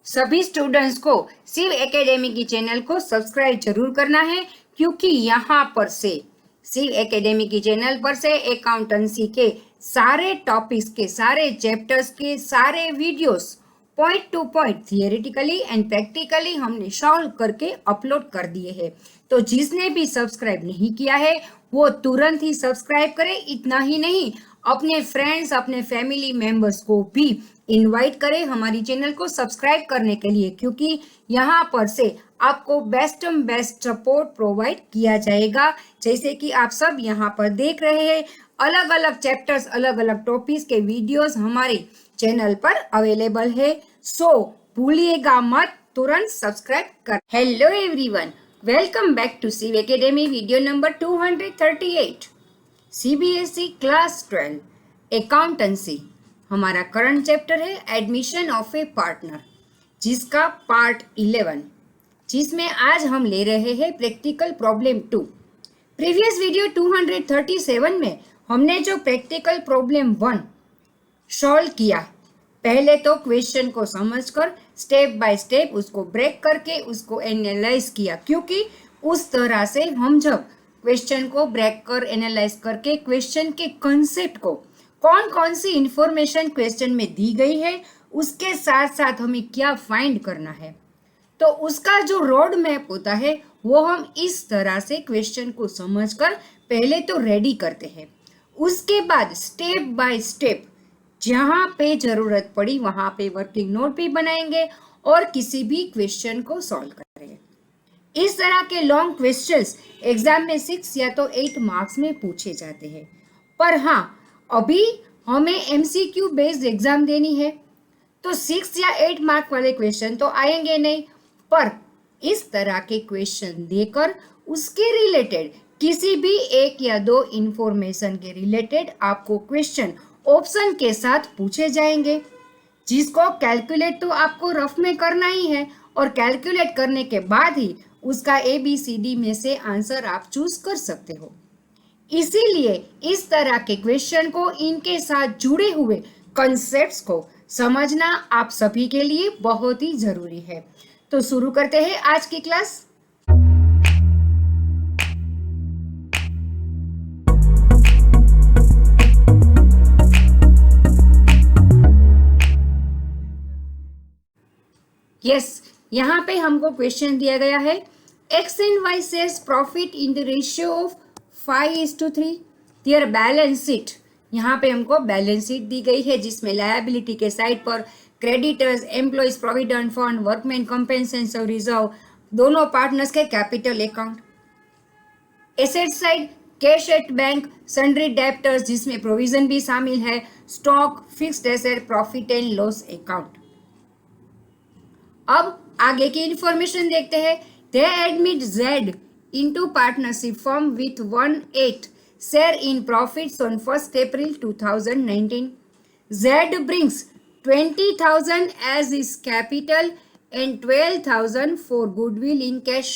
सभी स्टूडेंट्स को शिव एकेडमी की चैनल को सब्सक्राइब जरूर करना है, क्योंकि यहाँ पर से शिव एकेडमी की चैनल पर से अकाउंटेंसी के सारे टॉपिक्स के सारे चैप्टर्स के सारे videos point two point theoretically and practically हमने सॉल्व करके अपलोड कर दिए हैं। तो जिसने भी सब्सक्राइब नहीं किया है वो तुरंत ही सब्सक्राइब करे। इतना ही नहीं, अपने फ्रेंड्स अपने फैमिली मेंबर्स को भी इनवाइट करें हमारी चैनल को सब्सक्राइब करने के लिए, क्योंकि यहाँ पर से आपको बेस्ट सपोर्ट प्रोवाइड किया जाएगा। जैसे कि आप सब यहाँ पर देख रहे हैं, अलग अलग चैप्टर्स अलग अलग टॉपिक्स के वीडियोस हमारे चैनल पर अवेलेबल है। सो भूलिएगा मत, तुरंत सब्सक्राइब कर। Hello everyone, welcome back to Shiv academy video number 238 CBSE class 12 accountancy. हमारा करंट चैप्टर है एडमिशन ऑफ ए पार्टनर, जिसका पार्ट 11, जिसमें आज हम ले रहे हैं प्रैक्टिकल प्रॉब्लम 2। प्रीवियस वीडियो 237 में हमने जो प्रैक्टिकल प्रॉब्लम 1 सॉल्व किया, पहले तो क्वेश्चन को समझकर स्टेप बाय स्टेप उसको ब्रेक करके उसको एनालाइज किया, क्योंकि उस तरह से हम जब क्वेश्चन को ब्रेक कर एनालाइज करके क्वेश्चन के कॉन्सेप्ट को, कौन कौन सी इंफॉर्मेशन क्वेश्चन में दी गई है, उसके साथ साथ हमें क्या फाइंड करना है, तो उसका जो रोड मैप होता है वो हम इस तरह से क्वेश्चन को समझकर पहले तो रेडी करते हैं। उसके बाद स्टेप बाय स्टेप जहाँ पे जरूरत पड़ी वहाँ पे वर्किंग नोट भी बनाएंगे और किसी भी क्वेश्चन को सॉल्व करेंगे। इस तरह के लॉन्ग क्वेश्चंस एग्जाम में 6 या तो 8 मार्क्स में पूछे जाते हैं। पर हाँ, अभी हमें एमसीक्यू बेस्ड एग्जाम देनी है, तो 6 या 8 मार्क वाले क्वेश्चन तो आएंगे नहीं, पर इस तरह के क्वेश्चन देकर उसके रिलेटेड किसी भी एक या दो इंफॉर्मेशन के रिलेटेड आपको क्वेश्चन ऑप्शन के साथ पूछे जाएंगे, जिसको कैलकुलेट तो आपको रफ में करना ही है, और कैलकुलेट करने के बाद ही उसका ABCD में से आंसर आप चूज कर सकते हो। इसीलिए इस तरह के क्वेश्चन को, इनके साथ जुड़े हुए कॉन्सेप्ट्स को समझना आप सभी के लिए बहुत ही जरूरी है। तो शुरू करते हैं आज की क्लास। यस, यहाँ पे हमको क्वेश्चन दिया गया है, X and Y shares profit in the ratio of 5:3 their balance sheet. यहाँ पे हमको बैलेंस शीट दी गई है, जिसमें लायबिलिटी के साइड पर creditors, employees provident fund, workman compensation reserve, दोनों पार्टनर्स के capital account. Asset side cash at bank, sundry debtors जिसमें प्रोविजन भी शामिल है, stock, fixed asset, profit and loss account. अब आगे की इंफॉर्मेशन देखते हैं। दे admit Z into partnership firm with 1/8 share in profits on 1 April 2019. Z brings 20,000 as his capital and 12,000 for goodwill in cash.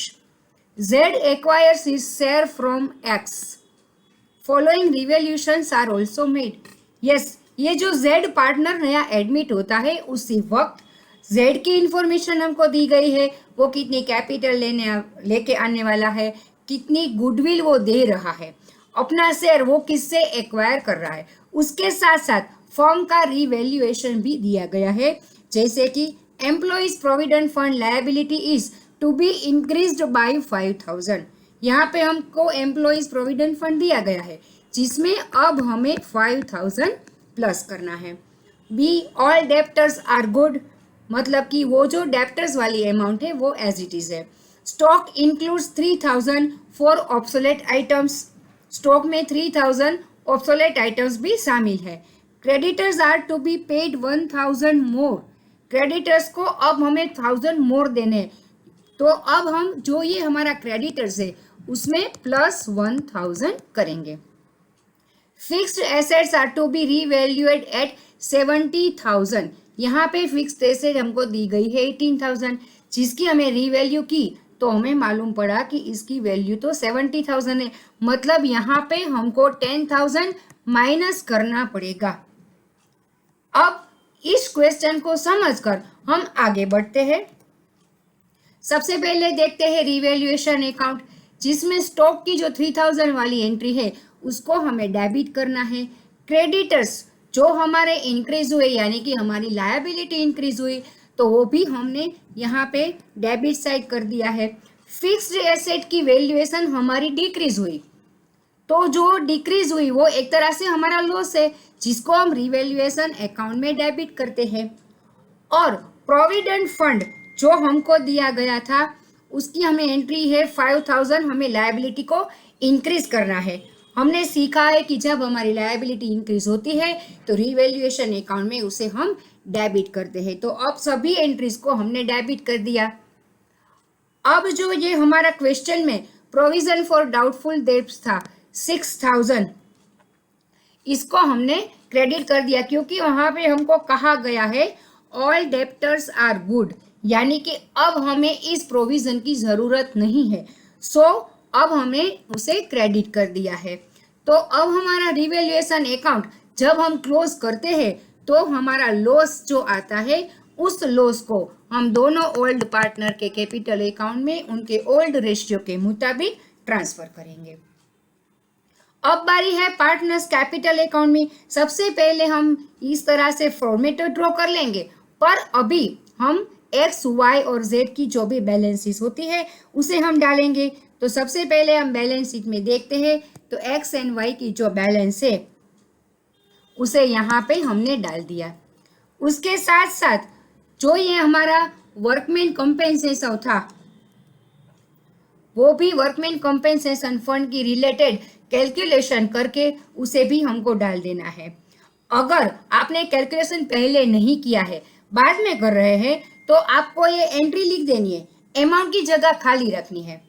Z acquires his share from X. Following revaluations are also made. Yes, ये जो Z partner नया admit होता है, उसी वक्त Z की information हमको दी गई है, वो कितनी कैपिटल लेके आने वाला है, कितनी गुडविल वो दे रहा है, अपना शेयर वो किससे एक्वायर कर रहा है, उसके साथ साथ फर्म का रिवैल्यूएशन भी दिया गया है। जैसे कि employees provident fund liability is to be increased by 5,000। यहाँ पे हमको एम्प्लॉइज प्रोविडेंट फंड दिया गया है, जिसमें अब हमें 5,000 प्लस करना है। B all debtors are good, मतलब कि वो जो डेप्टर्स वाली अमाउंट है वो एज इट इज है। Stock includes 3,000 for obsolete items, stock में 3,000 ऑब्सोलेट आइटम्स भी शामिल है। Creditors are to be paid 1,000 more, creditors को अब हमें 1,000 मोर देने, तो अब हम जो ये हमारा क्रेडिटर्स है उसमें प्लस 1,000 करेंगे। Fixed assets are to be revalued at 70,000, यहाँ पे फिक्स्ड एसेट हमको दी गई है 18,000, जिसकी हमें रीवैल्यू की तो हमें मालूम पड़ा कि इसकी वैल्यू तो 70,000 है, मतलब यहाँ पे हमको 10,000 माइनस करना पड़ेगा। अब इस क्वेश्चन को समझकर हम आगे बढ़ते हैं। सबसे पहले देखते हैं रिवैल्यूएशन अकाउंट, जिसमें स्टॉक की जो 3000 वाली एंट्री है उसको हमें डेबिट करना है। क्रेडिटर्स जो हमारे इंक्रीज हुए यानी कि हमारी लायबिलिटी इंक्रीज हुई तो वो भी हमने यहाँ पे डेबिट साइड कर दिया है। फिक्स्ड एसेट की वैल्यूएशन हमारी डिक्रीज हुई तो जो डिक्रीज हुई वो एक तरह से हमारा लॉस है जिसको हम रिवैल्यूएशन अकाउंट में डेबिट करते हैं। और प्रोविडेंट फंड जो हमको दिया गया था उसकी हमें एंट्री है 5000, हमें लायबिलिटी को इंक्रीज करना है। हमने सीखा है कि जब हमारी लायबिलिटी इंक्रीज होती है तो रिवैल्यूएशन अकाउंट में उसे हम डेबिट करते हैं। तो अब सभी एंट्रीज को हमने डेबिट कर दिया। अब जो ये हमारा क्वेश्चन में प्रोविजन फॉर डाउटफुल डेब्ट्स था 6000, इसको हमने क्रेडिट कर दिया क्योंकि वहां पे हमको कहा गया है ऑल डेप्टर्स आर गुड, यानी कि अब हमें इस प्रोविजन की जरूरत नहीं है। सो अब हमें उसे क्रेडिट कर दिया है। तो अब हमारा रिवैल्यूएशन अकाउंट जब हम क्लोज करते हैं तो हमारा लॉस जो आता है उस लॉस को हम दोनों ओल्ड पार्टनर के कैपिटल अकाउंट में उनके ओल्ड रेशियो के मुताबिक ट्रांसफर करेंगे। अब बारी है पार्टनर्स कैपिटल अकाउंट में। सबसे पहले हम इस तरह से फॉर्मेट ड्रॉ कर लेंगे, पर अभी हम एक्स, वाई और जेड की जो भी बैलेंस शीट होती है उसे हम डालेंगे। तो सबसे पहले हम बैलेंस शीट में देखते हैं तो एक्स एंड वाई की जो बैलेंस है उसे यहाँ पे हमने डाल दिया। उसके साथ साथ जो ये हमारा वर्कमैन कंपेंसेशन था वो भी वर्कमैन कंपेंसेशन फंड की रिलेटेड कैलकुलेशन करके उसे भी हमको डाल देना है। अगर आपने कैलकुलेशन पहले नहीं किया है, बाद में कर रहे हैं, तो आपको ये एंट्री लिख देनी है, अमाउंट की जगह खाली रखनी है,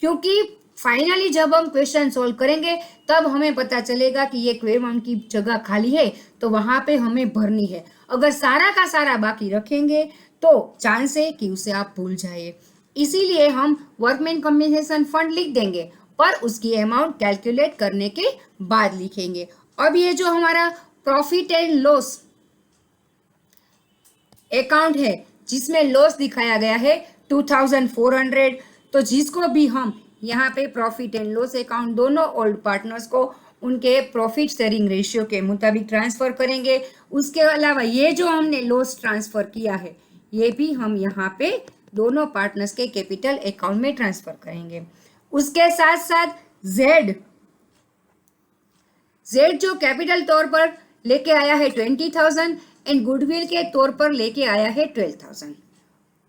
क्योंकि फाइनली जब हम क्वेश्चन सॉल्व करेंगे तब हमें पता चलेगा कि ये अमाउंट की जगह खाली है तो वहां पे हमें भरनी है। अगर सारा का सारा बाकी रखेंगे तो चांस है कि उसे आप भूल जाइए। इसीलिए हम वर्कमैन कंपेंसेशन फंड लिख देंगे पर उसकी अमाउंट कैलकुलेट करने के बाद लिखेंगे। अब ये जो हमारा प्रॉफिट एंड लॉस अकाउंट है जिसमें लॉस दिखाया गया है 2400, तो जिसको भी हम यहाँ पे प्रॉफिट एंड लॉस अकाउंट दोनों ओल्ड पार्टनर्स को उनके प्रॉफिट शेयरिंग रेशियो के मुताबिक ट्रांसफर करेंगे। उसके अलावा ये जो हमने लॉस ट्रांसफर किया है ये भी हम यहाँ पे दोनों पार्टनर्स के कैपिटल अकाउंट में ट्रांसफर करेंगे। उसके साथ साथ जेड जो कैपिटल तौर पर लेके आया है 20,000 एंड गुडविल के तौर पर लेके आया है 12,000,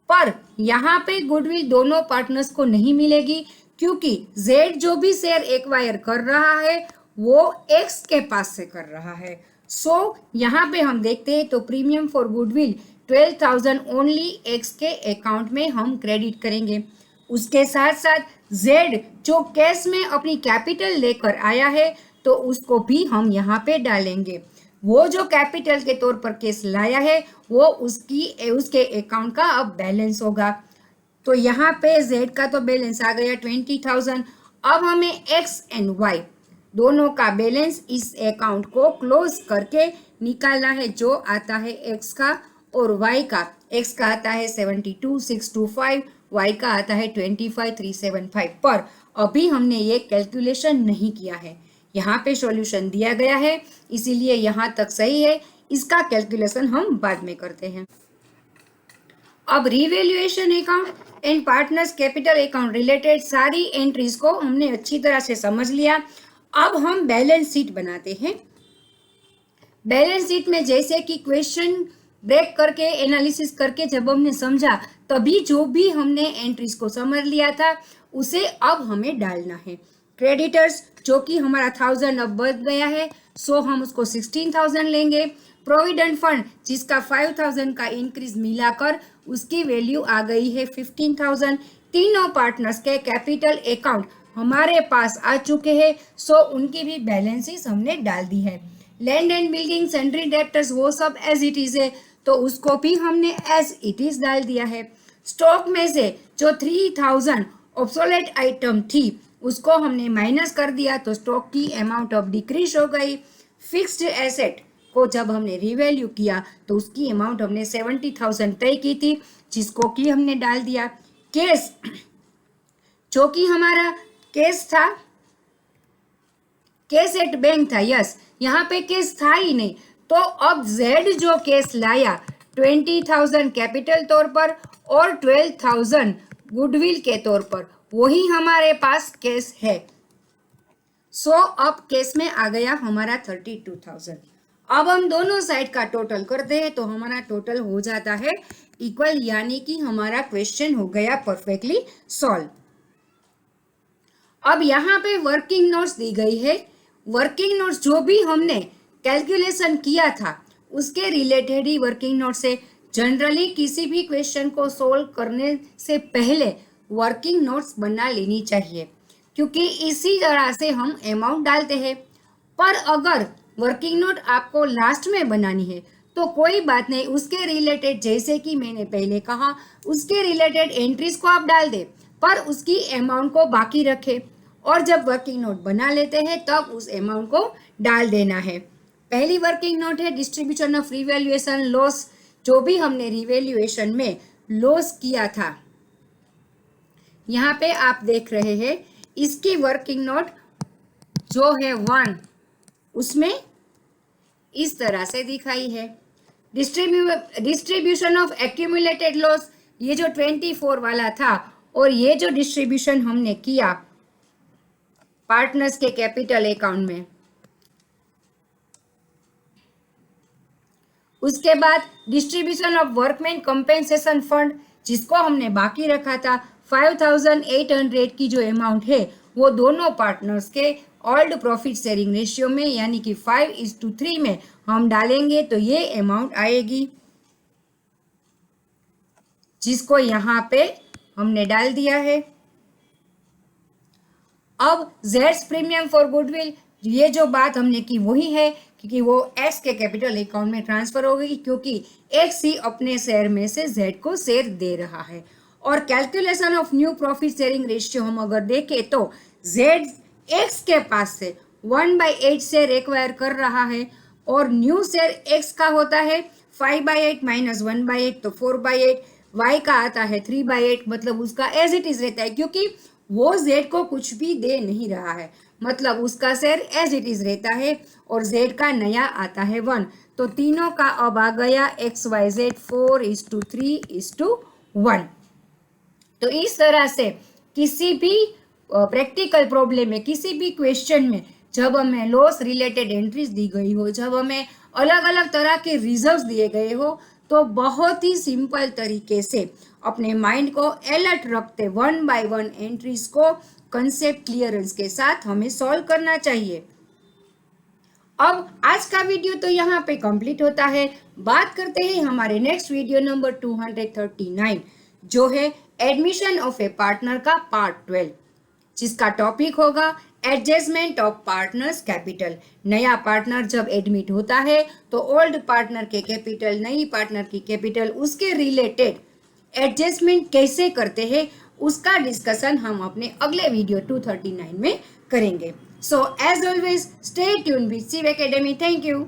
पर यहाँ पे गुडविल दोनों पार्टनर्स को नहीं मिलेगी क्योंकि जेड जो भी शेयर एक्वायर कर रहा है वो एक्स के पास से कर रहा है। सो यहाँ पे हम देखते हैं तो premium for goodwill 12,000 only x के अकाउंट में हम क्रेडिट करेंगे। उसके साथ साथ जेड जो कैश में अपनी कैपिटल लेकर आया है तो उसको भी हम यहाँ पे डालेंगे। वो जो कैपिटल के तौर पर कैश लाया है वो उसके अकाउंट का अब बैलेंस होगा। तो यहाँ पे जेड का तो बैलेंस आ गया 20,000। अब हमें एक्स एंड वाई दोनों का बैलेंस इस अकाउंट को क्लोज करके निकालना है, जो आता है एक्स का और वाई का। एक्स का आता है 72,625, वाई का आता है 25,375। पर अभी हमने ये कैलकुलेशन नहीं किया है, यहाँ पे सॉल्यूशन दिया गया है इसीलिए यहाँ तक सही है, इसका कैलकुलेशन हम बाद में करते हैं। अब revaluation account and partners capital account related सारी एंट्रीज को हमने अच्छी तरह से समझ लिया। अब हम बैलेंस शीट बनाते हैं। बैलेंस शीट में जैसे कि क्वेश्चन ब्रेक करके एनालिसिस करके जब हमने समझा तभी जो भी हमने एंट्रीज को समझ लिया था उसे अब हमें डालना है। क्रेडिटर्स जो कि हमारा 1000 अब बढ़ गया है सो हम उसको 16,000 लेंगे। प्रोविडेंट फंड जिसका 5,000 का इंक्रीज मिलाकर उसकी वैल्यू आ गई है 15,000। तीनों पार्टनर्स के कैपिटल अकाउंट हमारे पास आ चुके हैं सो उनकी भी बैलेंसेस हमने डाल दी है। Land and building sundry debtors वो सब एज इट इज है तो उसको भी हमने एज इट इज डाल दिया है। स्टॉक में से जो 3,000 ऑब्सोलेट आइटम थी उसको हमने माइनस कर दिया तो स्टॉक की अमाउंट ऑफ डिक्रीज हो गई। फिक्स्ड एसेट को जब हमने रिवैल्यू किया तो उसकी अमाउंट हमने 70,000 तय की थी, जिसको कि हमने डाल दिया। कैश, जो कि हमारा कैश था, कैश एट बैंक था, यस, यहाँ पे कैश था ही नहीं। तो अब जेड जो कैश लाया 20,000 कैपिटल तौर पर और 12,000 गुडविल के तौर पर, वही हमारे पास कैश है। सो अब कैश में आ गया हमारा 32,000। अब हम दोनों साइड का टोटल करते हैं तो हमारा टोटल हो जाता है इक्वल, यानी कि हमारा क्वेश्चन हो गया परफेक्टली सॉल्व। अब यहाँ पे वर्किंग नोट्स दी गई है। वर्किंग नोट्स जो भी हमने कैलकुलेशन किया था उसके रिलेटेड ही वर्किंग नोट्स है। जनरली किसी भी क्वेश्चन को सोल्व करने से पहले वर्किंग नोट्स बना लेनी चाहिए, क्योंकि इसी तरह से हम अमाउंट डालते हैं। पर अगर वर्किंग नोट आपको लास्ट में बनानी है तो कोई बात नहीं, उसके रिलेटेड जैसे कि मैंने पहले कहा उसके रिलेटेड एंट्रीज को आप डाल दें, पर उसकी अमाउंट को बाकी रखें और जब वर्किंग नोट बना लेते हैं तब उस अमाउंट को डाल देना है। पहली वर्किंग नोट है डिस्ट्रीब्यूशन ऑफ रिवैल्यूएशन लॉस, जो भी हमने रिवैल्यूएशन में लॉस किया था, यहाँ पे आप देख रहे हैं इसकी वर्किंग नोट जो है 1, उसमें इस तरह से दिखाई है। डिस्ट्रीब्यूशन ऑफ एक्यूमुलेटेड लॉस, ये जो 24 वाला था, और ये जो डिस्ट्रीब्यूशन हमने किया पार्टनर्स के कैपिटल अकाउंट में, उसके बाद distribution of workman compensation fund, जिसको हमने बाकी रखा था 5,800 की जो अमाउंट है वो दोनों पार्टनर्स के ओल्ड प्रॉफिट शेयरिंग रेशियो में, यानी कि 5:3 में हम डालेंगे तो ये अमाउंट आएगी, जिसको यहाँ पे हमने डाल दिया है। अब जेड्स प्रीमियम फॉर गुडविल, ये जो बात हमने की वही है, क्योंकि वो एक्स के कैपिटल अकाउंट में ट्रांसफर हो गई, क्योंकि एक्स ही अपने शेयर में से जेड को शेयर दे रहा है। और calculation of new profit sharing ratio हम अगर देखें तो जेड एक्स के पास से 1/8 शेयर एक्वायर कर रहा है और न्यू शेयर एक्स का होता है 5/8 माइनस 1/8 तो 4/8, वाई का आता है 3/8, मतलब उसका एज इट इज रहता है, क्योंकि वो जेड को कुछ भी दे नहीं रहा है, मतलब उसका शेयर एज इट इज रहता है और जेड का नया आता है 1। तो तीनों का अब आ गया XYZ 4:3:1। तो इस तरह से किसी भी प्रैक्टिकल प्रॉब्लम में, किसी भी क्वेश्चन में जब हमें लॉस रिलेटेड एंट्रीज दी गई हो, जब हमें अलग अलग तरह के रिजल्ट्स दिए गए हो, तो बहुत ही सिंपल तरीके से अपने माइंड को अलर्ट रखते 1 बाय 1 एंट्रीज को कंसेप्ट क्लियरेंस के साथ हमें सॉल्व करना चाहिए। अब आज का वीडियो तो यहाँ पे कंप्लीट होता है। बात करते हैं हमारे नेक्स्ट वीडियो नंबर 239, जो है एडमिशन ऑफ ए पार्टनर का पार्ट 12, जिसका टॉपिक होगा एडजस्टमेंट ऑफ पार्टनर्स कैपिटल। नया पार्टनर जब एडमिट होता है तो ओल्ड पार्टनर के कैपिटल, नई पार्टनर की कैपिटल, उसके रिलेटेड एडजस्टमेंट कैसे करते हैं उसका डिस्कशन हम अपने अगले वीडियो 239 में करेंगे। So as always stay tune with Shiv academy. Thank you.